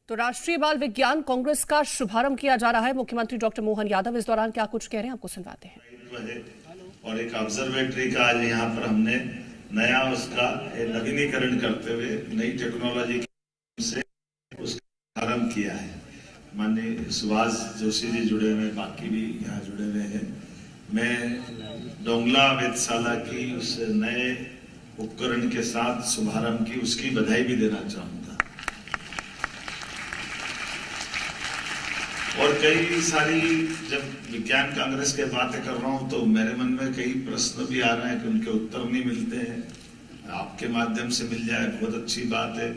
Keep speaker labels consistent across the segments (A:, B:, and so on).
A: तो राष्ट्रीय बाल विज्ञान कांग्रेस का शुभारंभ किया जा रहा है। मुख्यमंत्री डॉक्टर मोहन यादव इस दौरान क्या कुछ कह रहे हैं, आपको सुनवाते हैं।
B: और एक ऑब्जर्वेटरी का आज यहाँ पर हमने नया उसका नवीनीकरण करते हुए नई टेक्नोलॉजी से उसका आरंभ किया है। माननीय सुभाष जोशी जी जुड़े हुए, बाकी भी यहाँ जुड़े हुए हैं। मैं डोंगला वेधशाला की उस नए उपकरण के साथ शुभारंभ की उसकी बधाई भी देना चाहूंगा। और कई सारी जब विज्ञान कांग्रेस के बातें कर रहा हूं तो मेरे मन में कई प्रश्न भी आ रहे हैं कि उनके उत्तर नहीं मिलते हैं। आपके माध्यम से मिल जाए बहुत अच्छी बात है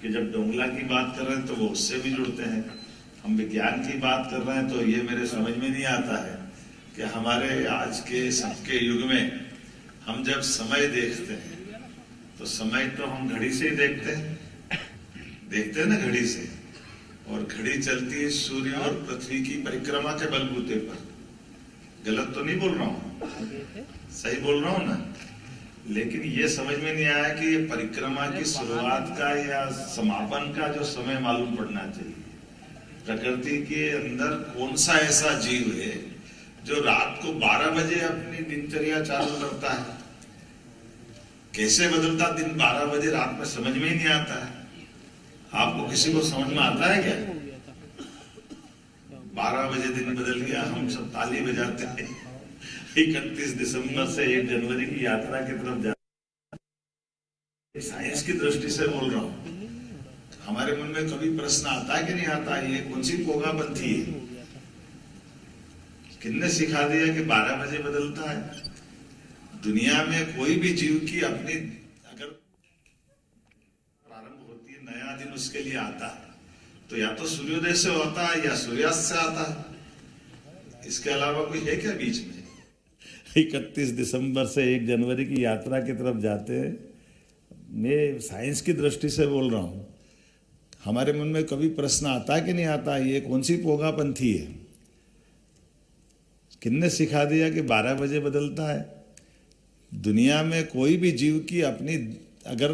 B: कि जब डोंगला की बात कर रहे हैं तो वो उससे भी जुड़ते हैं। हम विज्ञान की बात कर रहे हैं तो ये मेरे समझ में नहीं आता है कि हमारे आज के सबके युग में हम जब समय देखते हैं तो समय तो हम घड़ी से ही देखते हैं ना, घड़ी से। और घड़ी चलती है सूर्य और पृथ्वी की परिक्रमा के बलबूते पर। गलत तो नहीं बोल रहा हूं, सही बोल रहा हूं ना। लेकिन ये समझ में नहीं आया कि ये परिक्रमा की शुरुआत का या समापन का जो समय मालूम पड़ना चाहिए। प्रकृति के अंदर कौन सा ऐसा जीव है जो रात को 12 बजे अपनी दिनचर्या चालू करता है? कैसे बदलता दिन 12 बजे रात में, समझ में ही नहीं आता है। आपको किसी को समझ में आता है क्या? 12 बजे दिन बदल गया, हम सब ताली बजाते हैं। 31 दिसंबर से 1 जनवरी की यात्रा की तरफ जाते। साइंस की दृष्टि से बोल रहा हूं। हमारे मन में कभी प्रश्न आता है कि नहीं आता? ये कौन सी पोगापंथी है? किसने सिखा दिया कि 12 बजे बदलता है? दुनिया में कोई भी जीव की अपनी अगर प्रारंभ होती है, नया दिन उसके लिए आता है तो या तो सूर्योदय से होता है या सूर्यास्त से आता है। इसके अलावा कोई है क्या बीच में? 31 दिसंबर से 1 जनवरी की यात्रा की तरफ जाते हैं। मैं साइंस की दृष्टि से बोल रहा हूं। हमारे मन में कभी प्रश्न आता है कि नहीं आता, ये कौन सी पोगापंथी है? किसने सिखा दिया कि 12 बजे बदलता है? दुनिया में कोई भी जीव की अपनी अगर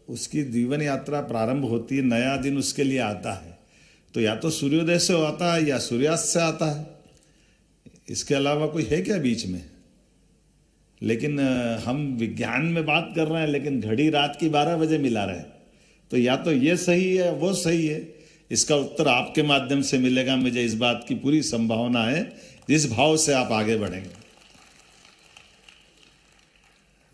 B: उसकी जीवन यात्रा प्रारंभ होती है, नया दिन उसके लिए आता है तो या तो सूर्योदय से आता है या सूर्यास्त से आता है। इसके अलावा कोई है क्या बीच में? लेकिन हम विज्ञान में बात कर रहे हैं लेकिन घड़ी रात की 12 बजे मिला रहे हैं। तो या तो ये सही है वो सही है। इसका उत्तर आपके माध्यम से मिलेगा। मुझे इस बात की पूरी संभावना है जिस भाव से आप आगे बढ़ेंगे।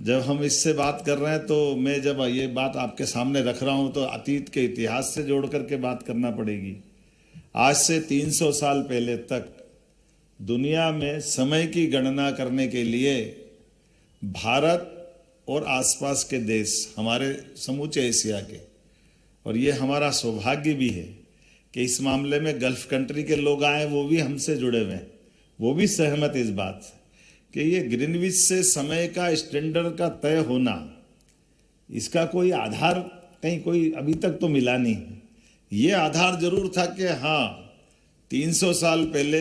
B: जब हम इससे बात कर रहे हैं तो मैं जब ये बात आपके सामने रख रहा हूं तो अतीत के इतिहास से जोड़ करके बात करना पड़ेगी। आज से 300 साल पहले तक दुनिया में समय की गणना करने के लिए भारत और आसपास के देश, हमारे समूचे एशिया के, और ये हमारा सौभाग्य भी है कि इस मामले में गल्फ कंट्री के लोग आए, वो भी हमसे जुड़े हुए हैं, वो भी सहमत इस बात से कि ये ग्रीनविच से समय का स्टैंडर्ड का तय होना, इसका कोई आधार कहीं कोई अभी तक तो मिला नहीं। ये आधार जरूर था कि हाँ 300 साल पहले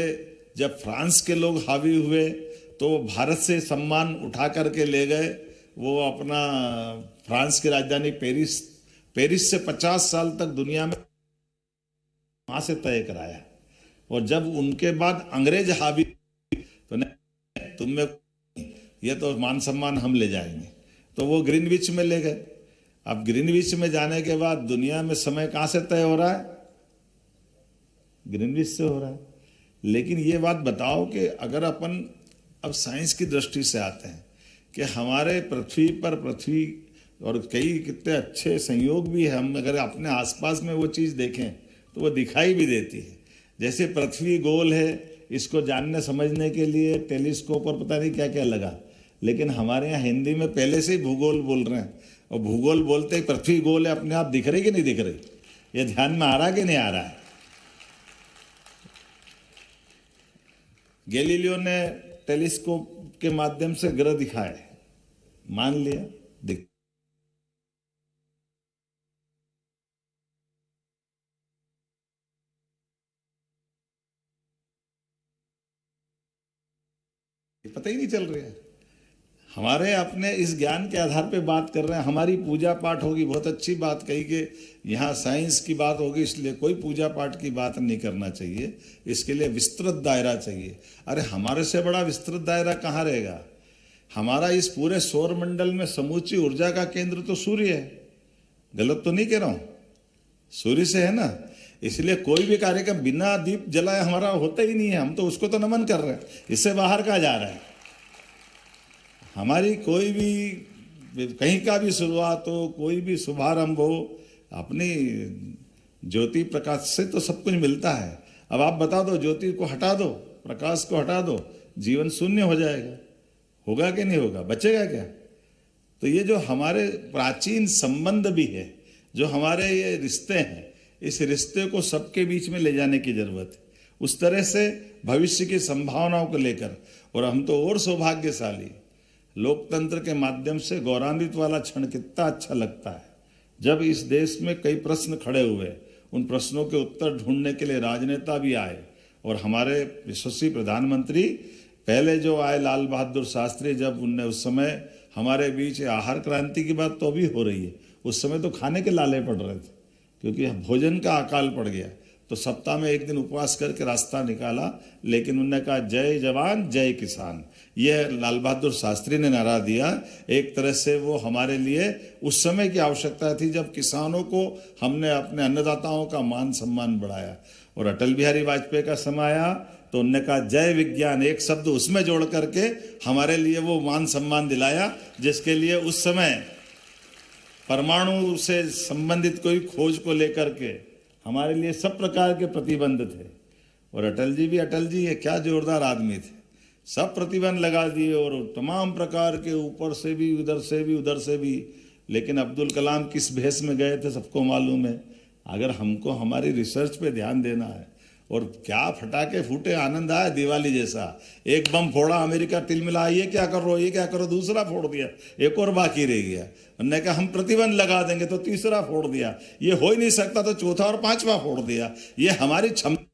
B: जब फ्रांस के लोग हावी हुए तो भारत से सम्मान उठा करके ले गए। वो अपना फ्रांस की राजधानी पेरिस से 50 साल तक दुनिया में वहाँ से तय कराया। और जब उनके बाद अंग्रेज हावी तो नहीं, तुम में ये तो मान सम्मान हम ले जाएंगे, तो वो ग्रीनविच में ले गए। अब ग्रीनविच में जाने के बाद दुनिया में समय कहाँ से तय हो रहा है? ग्रीनविच से हो रहा है। लेकिन ये बात बताओ कि अगर अपन अब साइंस की दृष्टि से आते हैं कि हमारे पृथ्वी और कई कितने अच्छे संयोग भी है, हम अगर अपने आसपास में वो चीज़ देखें तो वो दिखाई भी देती है। जैसे पृथ्वी गोल है, इसको जानने समझने के लिए टेलीस्कोप और पता नहीं क्या क्या लगा, लेकिन हमारे यहाँ हिंदी में पहले से ही भूगोल बोल रहे हैं। और भूगोल बोलते ही पृथ्वी गोल है अपने आप दिख रही कि नहीं दिख रही? ये ध्यान में आ रहा कि नहीं आ रहा है? गैलीलियो ने टेलीस्कोप के माध्यम से ग्रह दिखाए, मान लिया, दिख पता ही नहीं चल रहा है। हमारे अपने इस ज्ञान के आधार पे बात कर रहे हैं। हमारी पूजा पाठ होगी, बहुत अच्छी बात कही कि यहाँ साइंस की बात होगी, इसलिए कोई पूजा पाठ की बात नहीं करना चाहिए, इसके लिए विस्तृत दायरा चाहिए। अरे हमारे से बड़ा विस्तृत दायरा कहाँ रहेगा? हमारा इस पूरे सौर मंडल में समूची ऊर्जा का केंद्र तो सूर्य है। गलत तो नहीं कह रहा हूं? सूर्य से है ना, इसलिए कोई भी कार्यक्रम बिना दीप जलाए हमारा होता ही नहीं है। हम तो उसको तो नमन कर रहे हैं, इससे बाहर कहाँ जा रहा है? हमारी कोई भी कहीं का भी शुरुआत हो, कोई भी शुभारंभ हो, अपनी ज्योति प्रकाश से तो सब कुछ मिलता है। अब आप बता दो, ज्योति को हटा दो, प्रकाश को हटा दो, जीवन शून्य हो जाएगा। होगा कि नहीं होगा? बचेगा क्या? तो ये जो हमारे प्राचीन संबंध भी है, जो हमारे ये रिश्ते हैं, इस रिश्ते को सबके बीच में ले जाने की जरूरत है। उस तरह से भविष्य की संभावनाओं को लेकर, और हम तो और सौभाग्यशाली, लोकतंत्र के माध्यम से गौरवान्वित वाला क्षण कितना अच्छा लगता है जब इस देश में कई प्रश्न खड़े हुए, उन प्रश्नों के उत्तर ढूंढने के लिए राजनेता भी आए। और हमारे यशस्वी प्रधानमंत्री पहले जो आए, लाल बहादुर शास्त्री, जब उनने उस समय हमारे बीच आहार क्रांति की बात तो अभी हो रही है, उस समय तो खाने के लाले पड़ रहे थे क्योंकि भोजन का अकाल पड़ गया। तो सप्ताह में एक दिन उपवास करके रास्ता निकाला, लेकिन उन्होंने कहा जय जवान जय किसान। यह लाल बहादुर शास्त्री ने नारा दिया। एक तरह से वो हमारे लिए उस समय की आवश्यकता थी जब किसानों को हमने, अपने अन्नदाताओं का मान सम्मान बढ़ाया। और अटल बिहारी वाजपेयी का समय आया तो उन्होंने कहा जय विज्ञान, एक शब्द उसमें जोड़ करके हमारे लिए वो मान सम्मान दिलाया जिसके लिए उस समय परमाणु से संबंधित कोई खोज को लेकर के हमारे लिए सब प्रकार के प्रतिबंध थे। और अटल जी भी अटल जी है, क्या जोरदार आदमी थे। सब प्रतिबंध लगा दिए और तमाम प्रकार के, ऊपर से भी, उधर से भी, उधर से भी। लेकिन अब्दुल कलाम किस भेष में गए थे सबको मालूम है। अगर हमको हमारी रिसर्च पे ध्यान देना है, और क्या फटाके फूटे, आनंद आया दिवाली जैसा। एक बम फोड़ा, अमेरिका तिलमिला, ये क्या करो, ये क्या करो, दूसरा फोड़ दिया, एक और बाकी रह गया। उन्होंने कहा हम प्रतिबंध लगा देंगे, तो तीसरा फोड़ दिया। ये हो ही नहीं सकता तो चौथा और पांचवा फोड़ दिया। ये हमारी क्षमता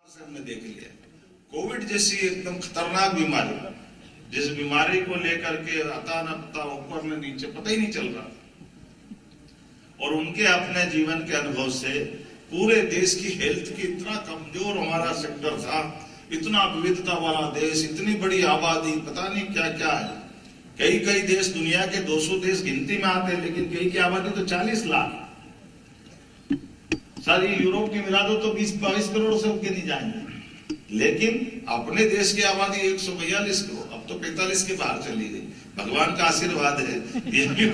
B: से हमने देख लिया। कोविड जैसी एकदम खतरनाक बीमारी, जिस बीमारी को लेकर के अता न पता, ऊपर न नीचे, पता ही नहीं चल रहा। और उनके अपने जीवन के अनुभव से पूरे देश की हेल्थ की, इतना कमजोर हमारा सेक्टर था, इतना विविधता वाला देश, इतनी बड़ी आबादी, पता नहीं क्या क्या है। कई कई देश, दुनिया के 200 देश गिनती में आते हैं, लेकिन कई की आबादी तो 40 लाख। सारी यूरोप की मिला दो तो 20-22 करोड़ से ऊपर नहीं जाएंगे। लेकिन अपने देश की आबादी 142 करोड़, अब तो 45 के बाहर चली गई। भगवान का आशीर्वाद है ये भी।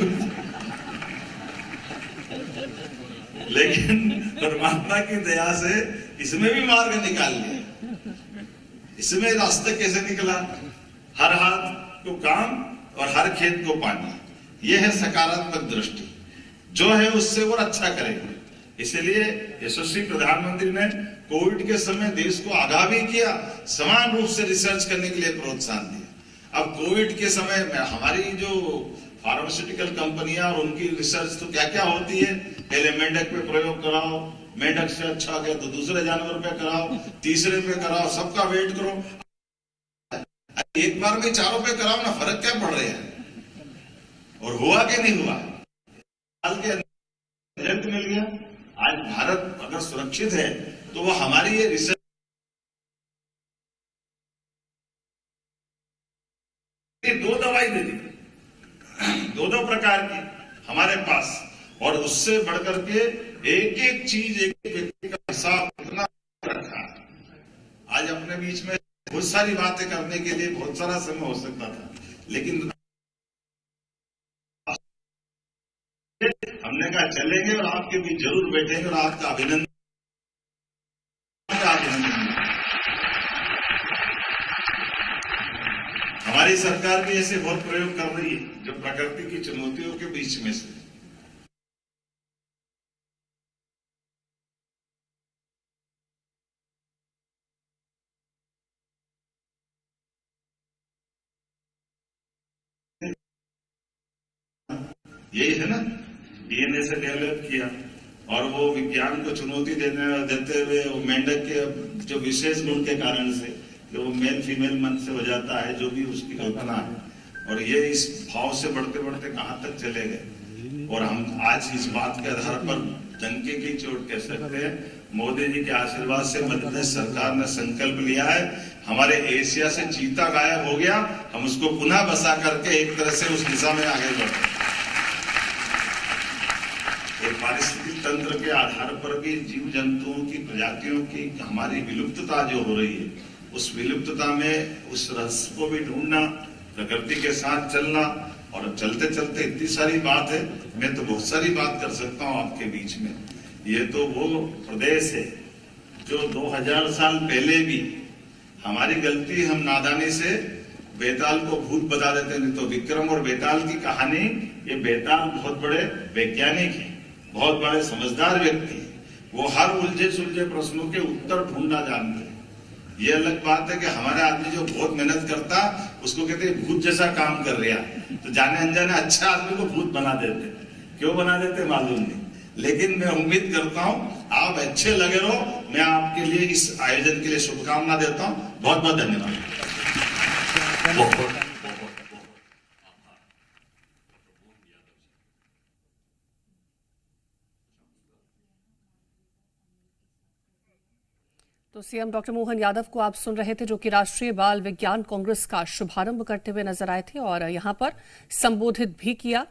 B: लेकिन परमात्मा की दया से इसमें भी मार्ग निकाल लिया। इसमें रास्ते कैसे निकला? हर हाथ को काम और हर खेत को पानी। यह है सकारात्मक दृष्टि, जो है उससे वो अच्छा करेंगे। इसलिए यशस्वी प्रधानमंत्री ने कोविड के समय देश को आगाह भी किया, समान रूप से रिसर्च करने के लिए प्रोत्साहन दिया। अब कोविड के समय में हमारी जो फार्मास्यूटिकल कंपनियां और उनकी रिसर्च तो क्या क्या होती है, पहले मेंढक पे प्रयोग कराओ, मेंढक से अच्छा गया तो दूसरे जानवर पे कराओ, तीसरे पे कराओ, सबका वेट करो। एक बार में चारों पे कराओ ना, फर्क क्या पड़ रहा है? और हुआ कि नहीं हुआ? साल के रिजल्ट मिल गया। आज भारत अगर सुरक्षित है तो वो हमारी ये रिसर्च, दो दवाई दे दी, दो प्रकार की हमारे पास, और उससे बढ़कर के एक एक चीज, एक एक व्यक्ति का हिसाब इतना रखा। आज अपने बीच में बहुत सारी बातें करने के लिए बहुत सारा समय हो सकता था, लेकिन हमने कहा चलेंगे और आपके बीच जरूर बैठेंगे और आपका अभिनंदन। हमारी सरकार भी ऐसे बहुत प्रयोग कर रही है जो प्रकृति की चुनौतियों के बीच में से यही है ना, डीएनए से डेवलप किया। और वो विज्ञान को चुनौती देते हुए वो मेंढक के जो विशेष गुण के कारण से कि वो मेल फीमेल मन से हो जाता है, जो भी उसकी कल्पना है, और ये इस भाव से बढ़ते बढ़ते कहां तक चले गए। और हम आज इस बात के आधार पर डंके की चोट कह सकते हैं, मोदी जी के आशीर्वाद से मध्य प्रदेश सरकार ने संकल्प लिया है, हमारे एशिया से चीता गायब हो गया, हम उसको पुनः बसा करके एक तरह से उस दिशा में आगे बढ़े। पारिस्थितिक तंत्र के आधार पर भी जीव जंतुओं की प्रजातियों की हमारी विलुप्तता जो हो रही है, उस विलुप्तता में उस रहस्य को भी ढूंढना, प्रकृति के साथ चलना, और चलते चलते इतनी सारी बात है, मैं तो बहुत सारी बात कर सकता हूं आपके बीच में। ये तो वो प्रदेश है जो 2000 साल पहले भी हमारी गलती, हम नादानी से बेताल को भूत बता देते। नहीं तो विक्रम और बेताल की कहानी, ये बेताल बहुत बड़े वैज्ञानिक है, बहुत बड़े समझदार व्यक्ति, वो हर उलझे सुलझे प्रश्नों के उत्तर ढूंढना जानते हैं। ये अलग बात है कि हमारा आदमी जो बहुत मेहनत करता, उसको कहते हैं भूत जैसा काम कर रहा, तो जाने अनजाने अच्छा आदमी को भूत बना देते। क्यों बना देते मालूम नहीं, लेकिन मैं उम्मीद करता हूं आप अच्छे लगे रहो। मैं आपके लिए इस आयोजन के लिए शुभकामना देता हूं। बहुत बहुत धन्यवाद।
A: तो सीएम डॉक्टर मोहन यादव को आप सुन रहे थे, जो कि राष्ट्रीय बाल विज्ञान कांग्रेस का शुभारंभ करते हुए नजर आए थे और यहां पर संबोधित भी किया।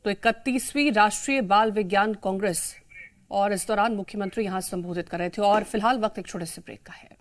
A: तो 31वीं राष्ट्रीय बाल विज्ञान कांग्रेस, और इस दौरान मुख्यमंत्री यहां संबोधित कर रहे थे। और फिलहाल वक्त एक छोटे से ब्रेक का है।